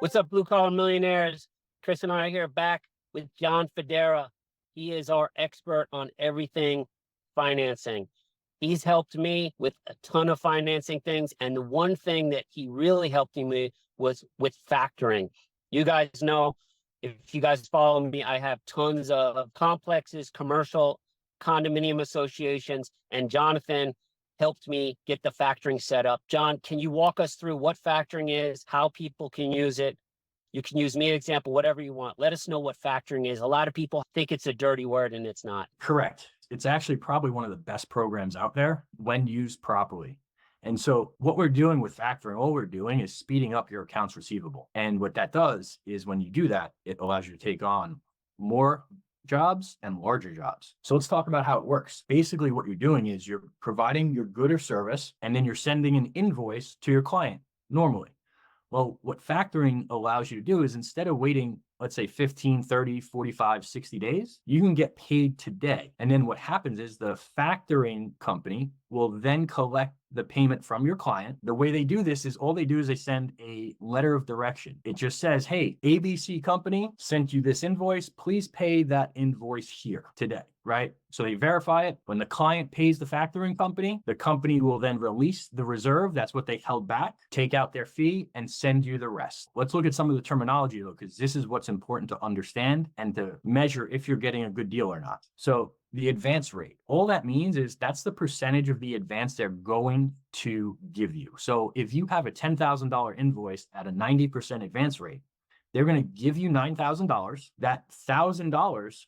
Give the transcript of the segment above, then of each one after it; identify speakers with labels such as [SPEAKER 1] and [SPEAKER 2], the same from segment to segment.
[SPEAKER 1] What's up, Blue Collar Millionaires? Chris and I are here back with John Fodera. He is our expert on everything financing. He's helped me with a ton of financing things. And the one thing that he really helped me was with factoring. You guys know, if you guys follow me, I have tons of complexes, commercial condominium associations, and Jonathan helped me get the factoring set up. John, can you walk us through what factoring is, how people can use it? You can use me as an example, whatever you want. Let us know what factoring is. A lot of people think it's a dirty word and it's not.
[SPEAKER 2] Correct. It's actually probably one of the best programs out there when used properly. And so what we're doing with factoring, all we're doing is speeding up your accounts receivable. And what that does is when you do that, it allows you to take on more jobs and larger jobs. So let's talk about how it works. Basically, what you're doing is you're providing your good or service, and then you're sending an invoice to your client normally. Well, what factoring allows you to do is instead of waiting, let's say 15, 30, 45, 60 days, you can get paid today. And then what happens is the factoring company will then collect the payment from your client. The way they do this is all they do is they send a letter of direction. It just says, hey, ABC company sent you this invoice. Please pay that invoice here today, right? So they verify it. When the client pays the factoring company, the company will then release the reserve. That's what they held back, take out their fee, and send you the rest. Let's look at some of the terminology though, because this is what's important to understand and to measure if you're getting a good deal or not. So the advance rate, all that means is that's the percentage of the advance they're going to give you. So if you have a $10,000 invoice at a 90% advance rate, they're going to give you $9,000. That $1,000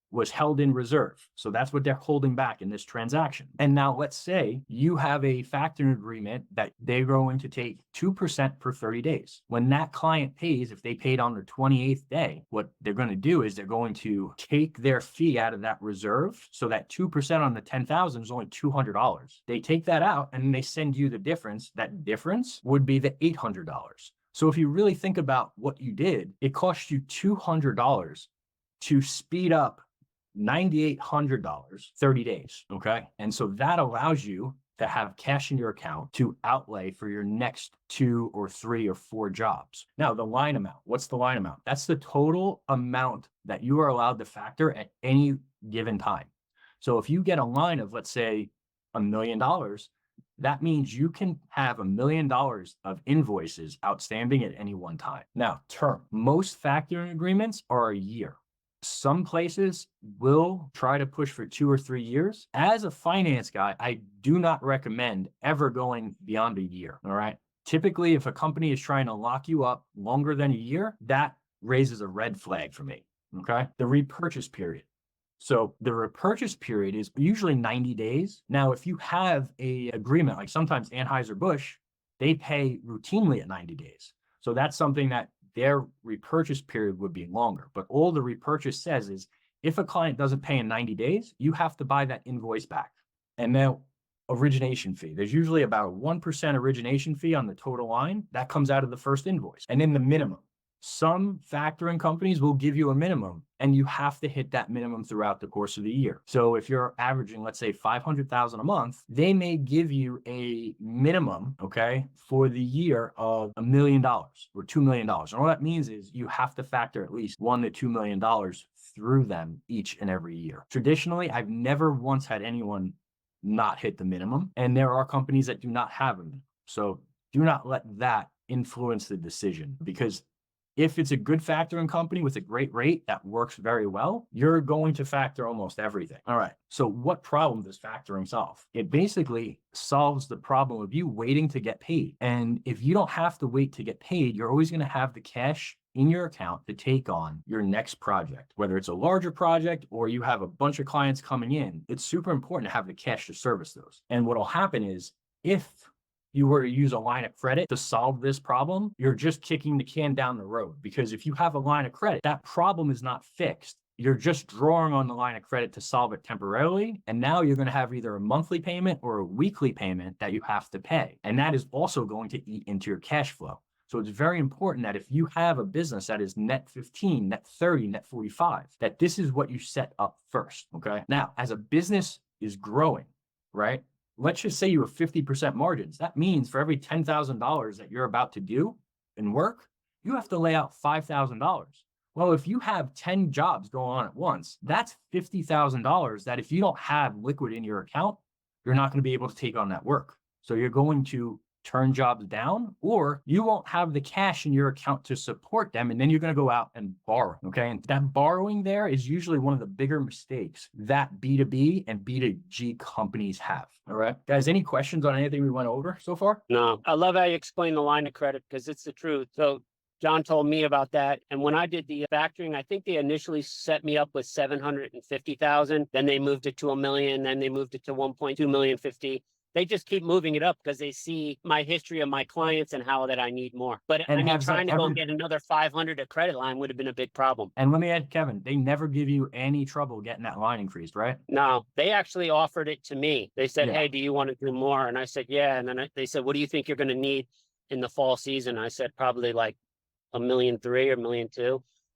[SPEAKER 2] was held in reserve. So that's what they're holding back in this transaction. And now let's say you have a factoring agreement that they're going to take 2% for 30 days. When that client pays, if they paid on the 28th day, what they're going to do is they're going to take their fee out of that reserve. So that 2% on the 10,000 is only $200. They take that out and they send you the difference. That difference would be the $800. So if you really think about what you did, it cost you $200 to speed up $9,800, 30 days. Okay. And so that allows you to have cash in your account to outlay for your next 2 or 3 or 4 jobs. Now, the line amount, what's the line amount? That's the total amount that you are allowed to factor at any given time. So if you get a line of, let's say, $1 million, that means you can have $1 million of invoices outstanding at any one time. Now, term, most factoring agreements are a year. Some places will try to push for 2 or 3 years. As a finance guy, I do not recommend ever going beyond a year. All right. Typically, if a company is trying to lock you up longer than a year, that raises a red flag for me. Okay. The repurchase period. So the repurchase period is usually 90 days. Now, if you have an agreement, like sometimes Anheuser-Busch, they pay routinely at 90 days. So that's something that their repurchase period would be longer. But all the repurchase says is if a client doesn't pay in 90 days, you have to buy that invoice back. And now origination fee, there's usually about a 1% origination fee on the total line that comes out of the first invoice. And then the minimum. Some factoring companies will give you a minimum and you have to hit that minimum throughout the course of the year. So if you're averaging, let's say $500,000 a month, they may give you a minimum, okay, for the year of $1 million or $2 million. And all that means is you have to factor at least $1 to $2 million through them each and every year. Traditionally, I've never once had anyone not hit the minimum, and there are companies that do not have them. So do not let that influence the decision, because if it's a good factoring company with a great rate that works very well, you're going to factor almost everything. All right. So what problem does factoring solve? It basically solves the problem of you waiting to get paid. And if you don't have to wait to get paid, you're always going to have the cash in your account to take on your next project, whether it's a larger project or you have a bunch of clients coming in. It's super important to have the cash to service those. And what'll happen is if you were to use a line of credit to solve this problem, you're just kicking the can down the road. Because if you have a line of credit, that problem is not fixed. You're just drawing on the line of credit to solve it temporarily. And now you're going to have either a monthly payment or a weekly payment that you have to pay. And that is also going to eat into your cash flow. So it's very important that if you have a business that is net 15, net 30, net 45, that this is what you set up first. Okay. Now, as a business is growing, right? Let's just say you have 50% margins. That means for every $10,000 that you're about to do in work, you have to lay out $5,000. Well, if you have 10 jobs going on at once, that's $50,000 that if you don't have liquid in your account, you're not going to be able to take on that work. So you're going to turn jobs down, or you won't have the cash in your account to support them. And then you're going to go out and borrow. Okay. And that borrowing there is usually one of the bigger mistakes that B2B and B2G companies have. All right. Guys, any questions on anything we went over so far?
[SPEAKER 1] No, I love how you explain the line of credit because it's the truth. So John told me about that. And when I did the factoring, I think they initially set me up with 750,000. Then they moved it to $1 million. Then they moved it to 1.2 million 50. They just keep moving it up because they see my history of my clients and how that I need more. But
[SPEAKER 2] And
[SPEAKER 1] I mean,
[SPEAKER 2] has that
[SPEAKER 1] trying to go
[SPEAKER 2] ever-
[SPEAKER 1] get another 500 a credit line would have been a big problem.
[SPEAKER 2] And let me add, Kevin, they never give you any trouble getting that line increased, right?
[SPEAKER 1] No, they actually offered it to me. They said,
[SPEAKER 2] Yeah.
[SPEAKER 1] hey, do you want to do more? And I said, yeah. And then they said, what do you think you're going to need in the fall season? I said, probably like $1.3 million or $1.2 million.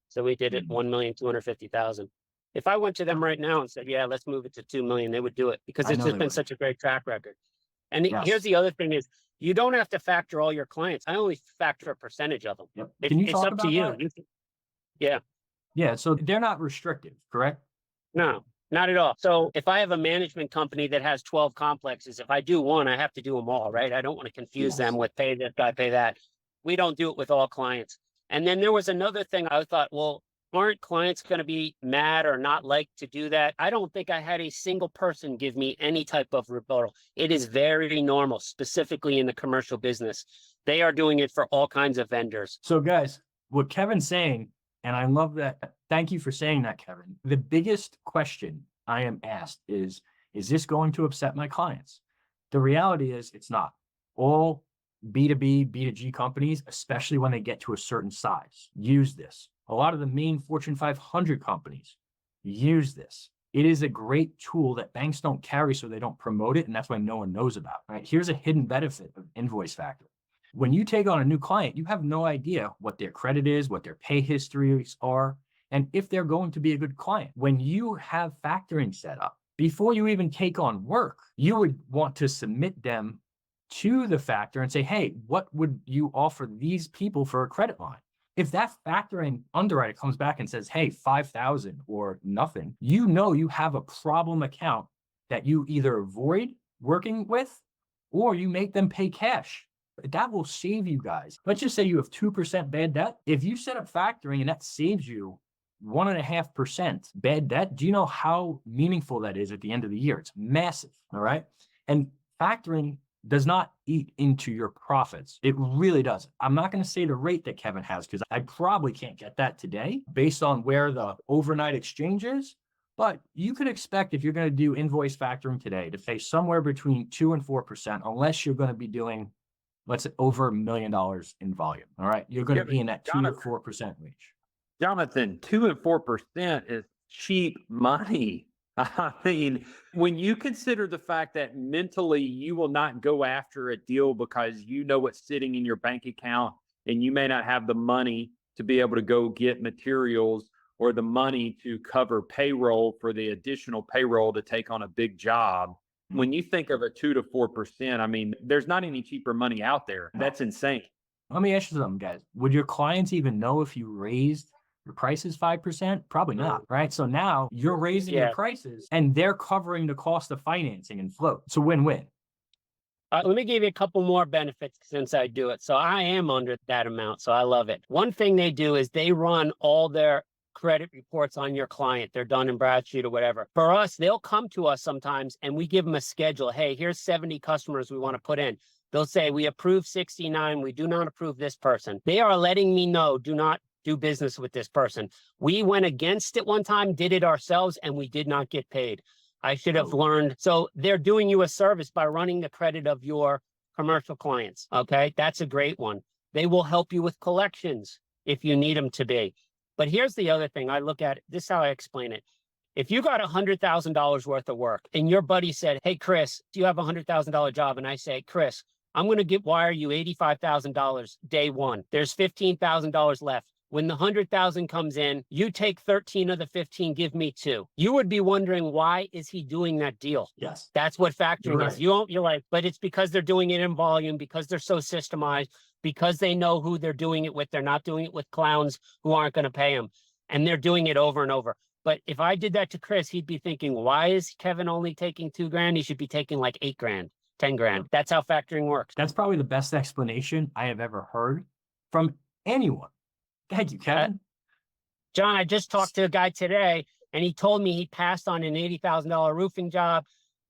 [SPEAKER 1] So we did it 1,250,000. If I went to them right now and said, yeah, let's move it to 2 million, they would do it because
[SPEAKER 2] I
[SPEAKER 1] it's
[SPEAKER 2] know
[SPEAKER 1] just
[SPEAKER 2] they
[SPEAKER 1] been
[SPEAKER 2] would.
[SPEAKER 1] such a great track record. And
[SPEAKER 2] Yes.
[SPEAKER 1] here's the other thing is you don't have to factor all your clients. I only factor a percentage of them.
[SPEAKER 2] Yep.
[SPEAKER 1] It-
[SPEAKER 2] Can you
[SPEAKER 1] it's
[SPEAKER 2] talk
[SPEAKER 1] up to
[SPEAKER 2] about
[SPEAKER 1] you.
[SPEAKER 2] that?
[SPEAKER 1] Yeah,
[SPEAKER 2] Yeah. So they're not restrictive, correct?
[SPEAKER 1] no, not at all. So if I have a management company that has 12 complexes, if I do one, I have to do them all, right? I don't want to confuse them
[SPEAKER 2] Yes.
[SPEAKER 1] with pay this guy, pay that. We don't do it with all clients. And then there was another thing I thought, well, aren't clients going to be mad or not like to do that? I don't think I had a single person give me any type of rebuttal. It is very normal, specifically in the commercial business. They are doing it for all kinds of vendors.
[SPEAKER 2] So, guys, what Kevin's saying, and I love that. Thank you for saying that, Kevin. The biggest question I am asked is this going to upset my clients? The reality is it's not. All B2B, B2G companies, especially when they get to a certain size, use this. A lot of the main Fortune 500 companies use this. It is a great tool that banks don't carry, so they don't promote it, and that's why no one knows about. Right? Here's a hidden benefit of Invoice Factor. When you take on a new client, you have no idea what their credit is, what their pay histories are, and if they're going to be a good client. When you have factoring set up, before you even take on work, you would want to submit them to the factor and say, hey, what would you offer these people for a credit line? If that factoring underwriter comes back and says, hey, 5,000 or nothing, you know you have a problem account that you either avoid working with or you make them pay cash. That will save you guys. Let's just say you have 2% bad debt. If you set up factoring and that saves you 1.5% bad debt, do you know how meaningful that is at the end of the year? It's massive. All right. And factoring does not eat into your profits. It really doesn't. I'm not going to say the rate that Kevin has because I probably can't get that today based on where the overnight exchange is. But you could expect if you're going to do invoice factoring today to pay somewhere between 2 and 4%, unless you're going to be doing, let's say, over $1 million in volume. All right. You're going to be in that 2 to 4% range.
[SPEAKER 3] Jonathan, 2 and 4% is cheap money. I mean, when you consider the fact that mentally you will not go after a deal because you know what's sitting in your bank account and you may not have the money to be able to go get materials or the money to cover payroll for the additional payroll to take on a big job. When you think of a 2 to 4%, I mean, there's not any cheaper money out there. That's insane.
[SPEAKER 2] Let me ask you something, guys. Would your clients even know if you raised your prices 5%? Probably not, right? So now you're raising your prices and they're covering the cost of financing and float. It's a win-win.
[SPEAKER 1] Let me give you a couple more benefits since I do it. So I am under that amount, so I love it. One thing they do is they run all their credit reports on your client. They're done in Bradstreet or whatever. For us, they'll come to us sometimes and we give them a schedule. Hey, here's 70 customers we want to put in. They'll say, we approve 69. We do not approve this person. They are letting me know, do not do business with this person. We went against it one time, did it ourselves, and we did not get paid. I should have learned. So they're doing you a service by running the credit of your commercial clients. Okay. That's a great one. They will help you with collections if you need them to be. But here's the other thing I look at. This is how I explain it. If you got $100,000 worth of work and your buddy said, hey, Chris, do you have a $100,000 job? And I say, Chris, I'm going to wire you $85,000 day one. There's $15,000 left. when the 100,000 comes in, you take 13 of the 15, give me 2. You would be wondering, why is he doing that deal?
[SPEAKER 2] Yes.
[SPEAKER 1] That's what factoring
[SPEAKER 2] Right.
[SPEAKER 1] is. You're like, but it's because they're doing it in volume, because they're so systemized, because they know who they're doing it with. They're not doing it with clowns who aren't going to pay them. And they're doing it over and over. But if I did that to Chris, he'd be thinking, why is Kevin only taking $2,000? He should be taking like $8,000, $10,000. That's how factoring works.
[SPEAKER 2] That's probably the best explanation I have ever heard from anyone. Thank you, Kevin.
[SPEAKER 1] John, I just talked to a guy today, and he told me he passed on an $80,000 roofing job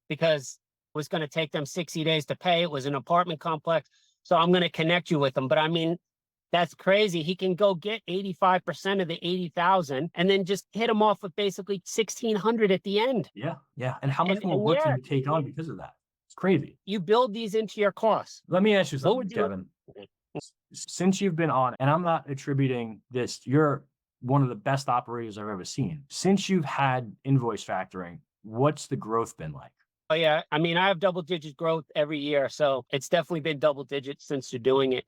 [SPEAKER 1] because it was going to take them 60 days to pay. It was an apartment complex. So I'm going to connect you with him. But I mean, that's crazy. He can go get 85% of the 80,000 and then just hit him off with basically 1,600 at the end.
[SPEAKER 2] Yeah. And how much
[SPEAKER 1] And-
[SPEAKER 2] more
[SPEAKER 1] and
[SPEAKER 2] work
[SPEAKER 1] yeah.
[SPEAKER 2] can you take on because of that? It's crazy.
[SPEAKER 1] You build these into your costs.
[SPEAKER 2] Let me ask you
[SPEAKER 1] What would
[SPEAKER 2] something,
[SPEAKER 1] you-
[SPEAKER 2] Kevin. Since you've been on, and I'm not attributing this, you're one of the best operators I've ever seen. Since you've had invoice factoring, what's the growth been like?
[SPEAKER 1] Oh, yeah. I mean, I have double-digit growth every year. So it's definitely been double digits since you're doing it.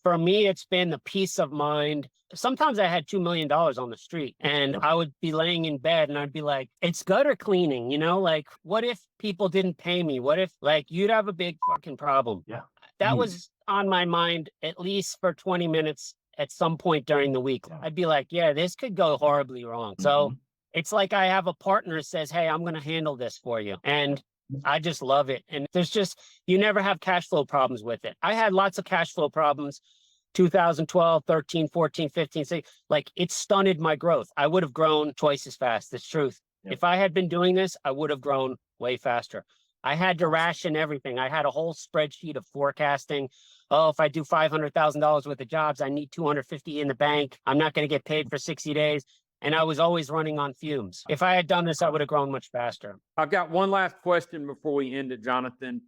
[SPEAKER 1] For me, it's been the peace of mind. Sometimes I had $2 million on the street and I would be laying in bed and I'd be like, it's gutter cleaning, like, what if people didn't pay me? What if, like, you'd have a big fucking problem?
[SPEAKER 2] Yeah.
[SPEAKER 1] That
[SPEAKER 2] Huge.
[SPEAKER 1] was on my mind at least for 20 minutes at some point during the week.
[SPEAKER 2] Yeah.
[SPEAKER 1] I'd be like, yeah, this could go horribly wrong. So
[SPEAKER 2] Mhm.
[SPEAKER 1] it's like I have a partner that says, hey, I'm going to handle this for you. And I just love it. And you never have cash flow problems with it. I had lots of cash flow problems 2012, 13, 14, 15, 16. Like, it stunted my growth. I would have grown twice as fast. It's truth.
[SPEAKER 2] Yep.
[SPEAKER 1] If I had been doing this, I would have grown way faster. I had to ration everything. I had a whole spreadsheet of forecasting. Oh, if I do $500,000 worth of jobs, I need 250 in the bank. I'm not going to get paid for 60 days. And I was always running on fumes. If I had done this, I would have grown much faster.
[SPEAKER 3] I've got one last question before we end it, Jonathan.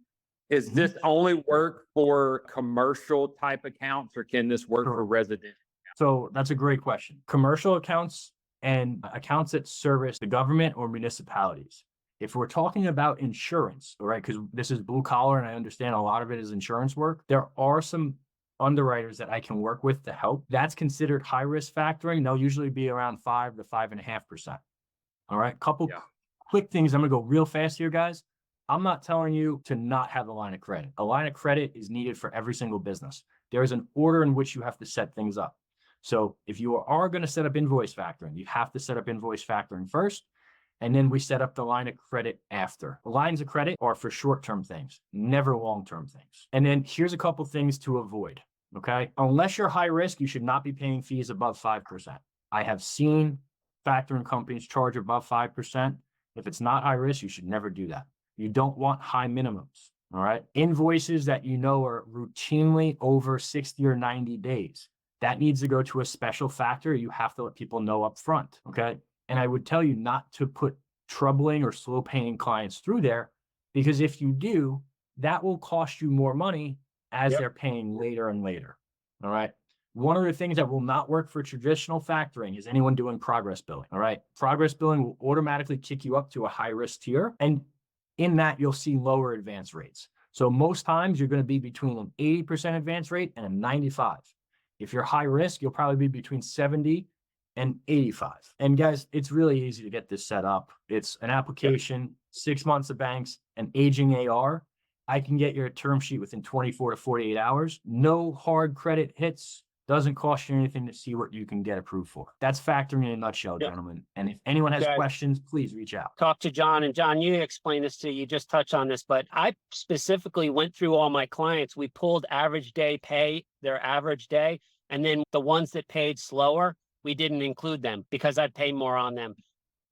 [SPEAKER 3] Is
[SPEAKER 2] Mhm.
[SPEAKER 3] this only work for commercial type accounts, or can this work for
[SPEAKER 2] Sure.
[SPEAKER 3] residential?
[SPEAKER 2] So that's a great question. Commercial accounts and accounts that service the government or municipalities. If we're talking about insurance, all right, because this is blue collar and I understand a lot of it is insurance work, there are some underwriters that I can work with to help. That's considered high risk factoring. They'll usually be around 5 to 5.5%. All right. Couple
[SPEAKER 3] Yeah.
[SPEAKER 2] quick things. I'm going to go real fast here, guys. I'm not telling you to not have a line of credit. A line of credit is needed for every single business. There is an order in which you have to set things up. So if you are going to set up invoice factoring, you have to set up invoice factoring first. And then we set up the line of credit after. The lines of credit are for short-term things, never long-term things. And then here's a couple things to avoid, okay? Unless you're high risk, you should not be paying fees above 5%. I have seen factoring companies charge above 5%. If it's not high risk, you should never do that. You don't want high minimums, all right? Invoices that you know are routinely over 60 or 90 days. That needs to go to a special factor. You have to let people know up front, okay? And I would tell you not to put troubling or slow paying clients through there, because if you do, that will cost you more money as
[SPEAKER 1] Yep.
[SPEAKER 2] they're paying later and later. All right. One of the things that will not work for traditional factoring is anyone doing progress billing. All right. Progress billing will automatically kick you up to a high risk tier. And in that, you'll see lower advance rates. So most times you're going to be between an 80% advance rate and a 95. If you're high risk, you'll probably be between 70 and 85. And guys, it's really easy to get this set up. It's an application, 6 months of banks, an aging AR. I can get your term sheet within 24 to 48 hours. No hard credit hits. Doesn't cost you anything to see what you can get approved for. That's factoring in a nutshell,
[SPEAKER 1] Yep.
[SPEAKER 2] gentlemen. And if anyone has
[SPEAKER 1] Guys,
[SPEAKER 2] questions, please reach out.
[SPEAKER 1] talk to John. And John, you explained this to you just touched on this, but I specifically went through all my clients. We pulled average day pay, their average day, and then the ones that paid slower, we didn't include them because I'd pay more on them.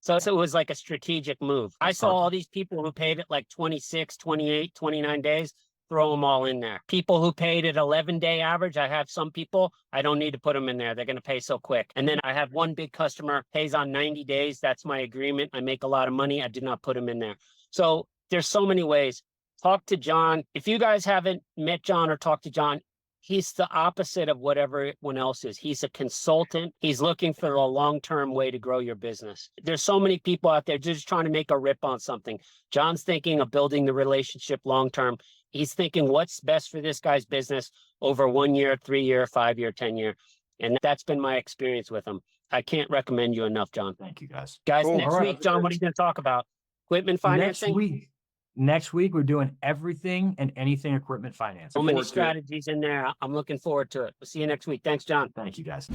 [SPEAKER 1] So it was like a strategic move. I saw all these people who paid it like 26, 28, 29 days, throw them all in there. People who paid at 11-day average, I have some people, I don't need to put them in there. They're going to pay so quick. And then I have one big customer pays on 90 days. That's my agreement. I make a lot of money. I did not put them in there. So there's so many ways. Talk to John. If you guys haven't met John or talked to John, he's the opposite of what everyone else is. He's a consultant. He's looking for a long-term way to grow your business. There's so many people out there just trying to make a rip on something. John's thinking of building the relationship long-term. He's thinking what's best for this guy's business over 1 year, 3 year, 5 year, 10 year. And that's been my experience with them. I can't recommend you enough, John.
[SPEAKER 2] Thank you, guys.
[SPEAKER 1] Guys,
[SPEAKER 3] Cool.
[SPEAKER 1] next
[SPEAKER 2] All right.
[SPEAKER 1] week, John, what are you going to talk about? Equipment financing?
[SPEAKER 2] Next week, we're doing everything and anything equipment finance.
[SPEAKER 1] So many
[SPEAKER 3] forward to it.
[SPEAKER 1] strategies in there. I'm looking forward to it. We'll see you next week. Thanks, John.
[SPEAKER 2] Thank you, guys.